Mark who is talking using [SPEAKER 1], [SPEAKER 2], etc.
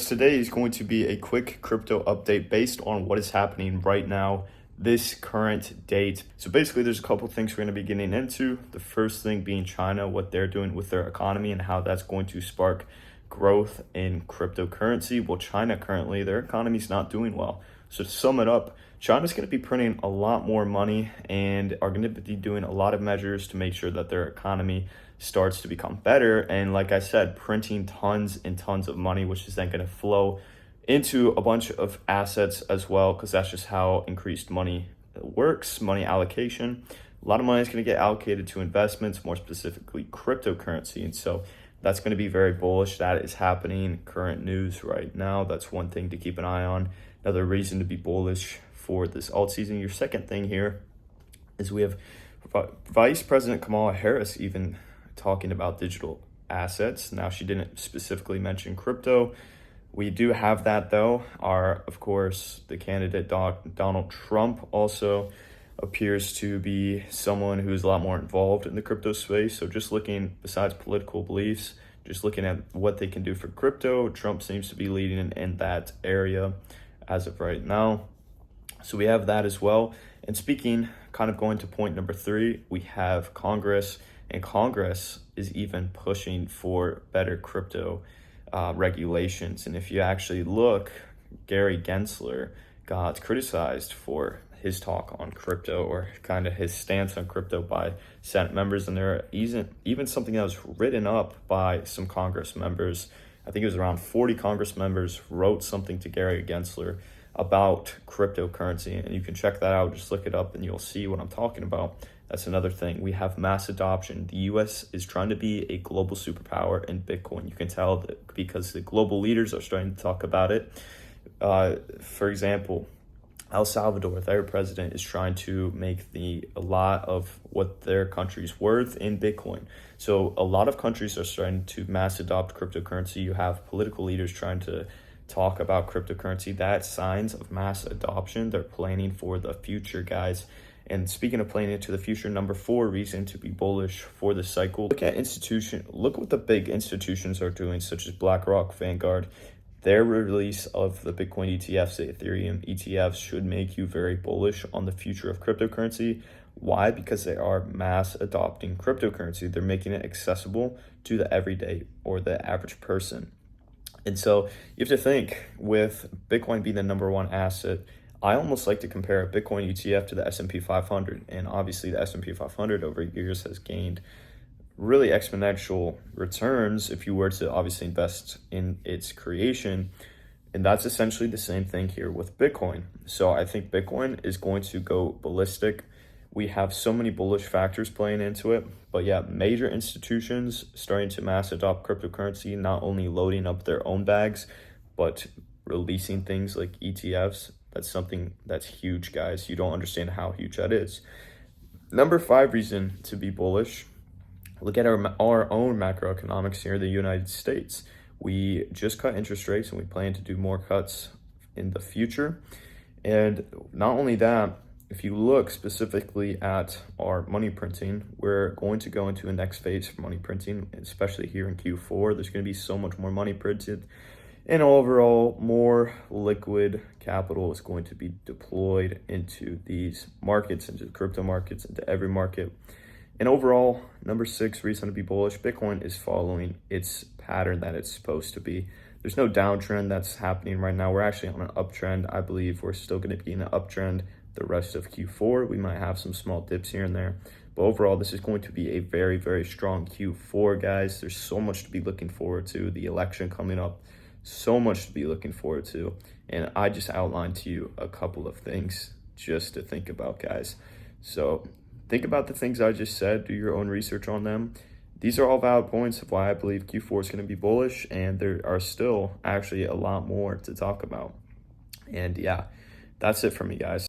[SPEAKER 1] Today is going to be a quick crypto update based on what is happening right now, this current date. So basically there's a couple things we're going to be getting into. The first thing being China, what they're doing with their economy and how that's going to spark growth in cryptocurrency. Well, China currently, their economy is not doing well. So to sum it up, China's going to be printing a lot more money and are going to be doing a lot of measures to make sure that their economy starts to become better. And like I said, printing tons and tons of money, which is then going to flow into a bunch of assets as well, because that's just how increased money works, money allocation. A lot of money is going to get allocated to investments, more specifically cryptocurrency. And so that's going to be very bullish. That is happening, current news right now. That's one thing to keep an eye on. Another reason to be bullish for this alt season. Your second thing here is we have Vice President Kamala Harris even talking about digital assets. Now, she didn't specifically mention crypto. We do have that though. Of course, the candidate Donald Trump also appears to be someone who's a lot more involved in the crypto space. So just looking, besides political beliefs, just looking at what they can do for crypto, Trump seems to be leading in that area as of right now. So we have that as well. And speaking, kind of going to point number 3, we have Congress, and Congress is even pushing for better crypto regulations. And if you actually look, Gary Gensler got criticized for his talk on crypto, or kind of his stance on crypto, by Senate members. And there isn't even something that was written up by some Congress members. I think it was around 40 Congress members wrote something to Gary Gensler about cryptocurrency, and you can check that out. Just look it up and you'll see what I'm talking about. That's another thing. We have mass adoption. The US is trying to be a global superpower in Bitcoin. You can tell that because the global leaders are starting to talk about it. For example, El Salvador, their president, is trying to make a lot of what their country's worth in Bitcoin. So a lot of countries are starting to mass adopt cryptocurrency. You have political leaders trying to talk about cryptocurrency. That's signs of mass adoption. They're planning for the future, guys. And speaking of planning into the future, number 4 reason to be bullish for the cycle. Look what the big institutions are doing, such as BlackRock, Vanguard. Their release of the Bitcoin ETFs, the Ethereum ETFs, should make you very bullish on the future of cryptocurrency. Why? Because they are mass adopting cryptocurrency. They're making it accessible to the everyday or the average person. And so you have to think, with Bitcoin being the number 1 asset, I almost like to compare a Bitcoin ETF to the S&P 500. And obviously the S&P 500 over years has gained really exponential returns if you were to obviously invest in its creation. And that's essentially the same thing here with Bitcoin. So I think Bitcoin is going to go ballistic. We have so many bullish factors playing into it. But yeah, major institutions starting to mass adopt cryptocurrency, not only loading up their own bags, but releasing things like ETFs. That's something that's huge, guys. You don't understand how huge that is. Number 5 reason to be bullish. Look at our own macroeconomics here in the United States. We just cut interest rates and we plan to do more cuts in the future. And not only that, if you look specifically at our money printing, we're going to go into a next phase for money printing, especially here in Q4. There's going to be so much more money printed. And overall, more liquid capital is going to be deployed into these markets, into the crypto markets, into every market. And overall, number 6 reason to be bullish, Bitcoin is following its pattern that it's supposed to be. There's no downtrend that's happening right now. We're actually on an uptrend. I believe we're still going to be in an uptrend the rest of Q4. We might have some small dips here and there. But overall, this is going to be a very, very strong Q4, guys. There's so much to be looking forward to. The election coming up. So much to be looking forward to. And I just outlined to you a couple of things just to think about, guys. So think about the things I just said. Do your own research on them. These are all valid points of why I believe Q4 is going to be bullish. And there are still actually a lot more to talk about. And yeah, that's it for me, guys.